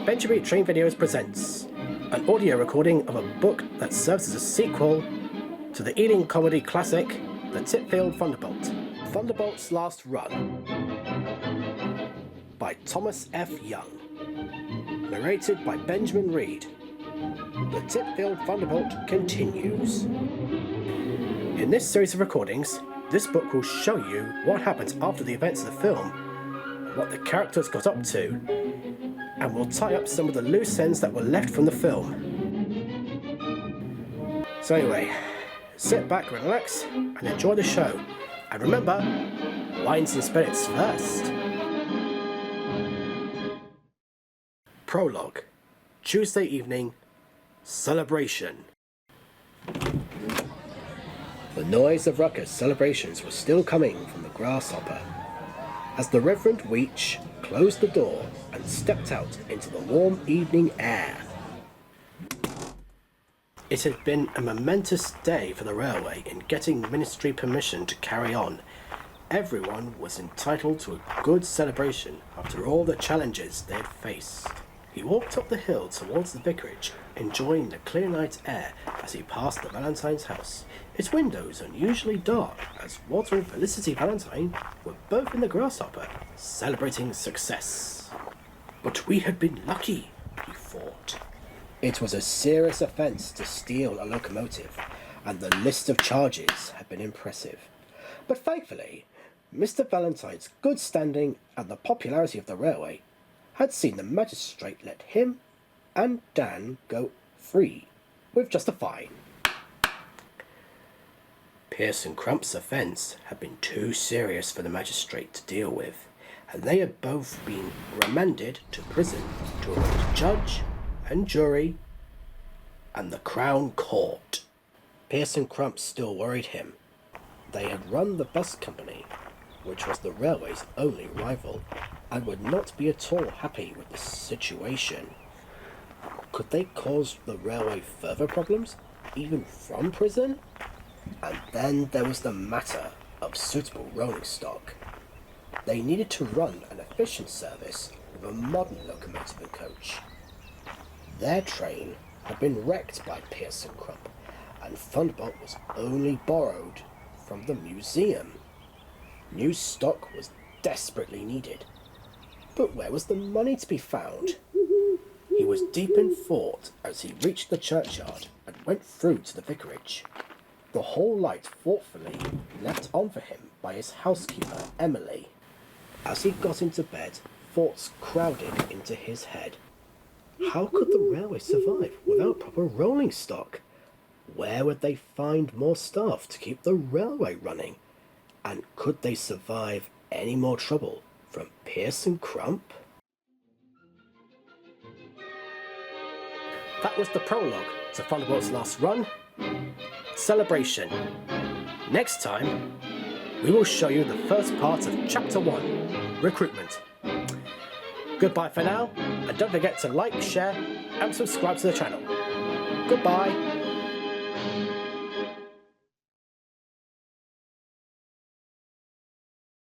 Benjamin Train Videos presents an audio recording of a book that serves as a sequel to the Ealing comedy classic, The Titfield Thunderbolt, Thunderbolt's Last Run, by Thomas F. Young, narrated by Benjamin Reed. The Titfield Thunderbolt continues. In this series of recordings, this book will show you what happens after the events of the film, what the characters got up to, and will tie up some of the loose ends that were left from the film. So anyway, sit back, relax, and enjoy the show. And remember, wines and spirits first. Prologue, Tuesday evening, celebration. The noise of ruckus celebrations was still coming from the grasshopper as the Reverend Weech closed the door and stepped out into the warm evening air. It had been a momentous day for the railway in getting ministry permission to carry on. Everyone was entitled to a good celebration after all the challenges they had faced. He walked up the hill towards the vicarage, enjoying the clear night air as he passed the Valentine's house. Its windows unusually dark, as Walter and Felicity Valentine were both in the grasshopper, celebrating success. But we had been lucky, he thought. It was a serious offence to steal a locomotive, and the list of charges had been impressive. But thankfully, Mr Valentine's good standing and the popularity of the railway had seen the magistrate let him and Dan go free, with just a fine. Pearce Crump's offence had been too serious for the magistrate to deal with, and they had both been remanded to prison to await judge and jury and the Crown Court. Pearce Crump still worried him. They had run the bus company, which was the railway's only rival, and would not be at all happy with the situation. Could they cause the railway further problems, even from prison? And then there was the matter of suitable rolling stock. They needed to run an efficient service with a modern locomotive and coach. Their train had been wrecked by Pearce Crump, and Thunderbolt was only borrowed from the museum. New stock was desperately needed. But where was the money to be found? He was deep in thought as he reached the churchyard and went through to the vicarage. The hall light thoughtfully left on for him by his housekeeper, Emily. As he got into bed, thoughts crowded into his head. How could the railway survive without proper rolling stock? Where would they find more staff to keep the railway running? And could they survive any more trouble from Pearce Crump? That was the prologue to Thunderbolt's Last Run, celebration. Next time, we will show you the first part of Chapter 1, recruitment. Goodbye for now, and don't forget to like, share, and subscribe to the channel. Goodbye.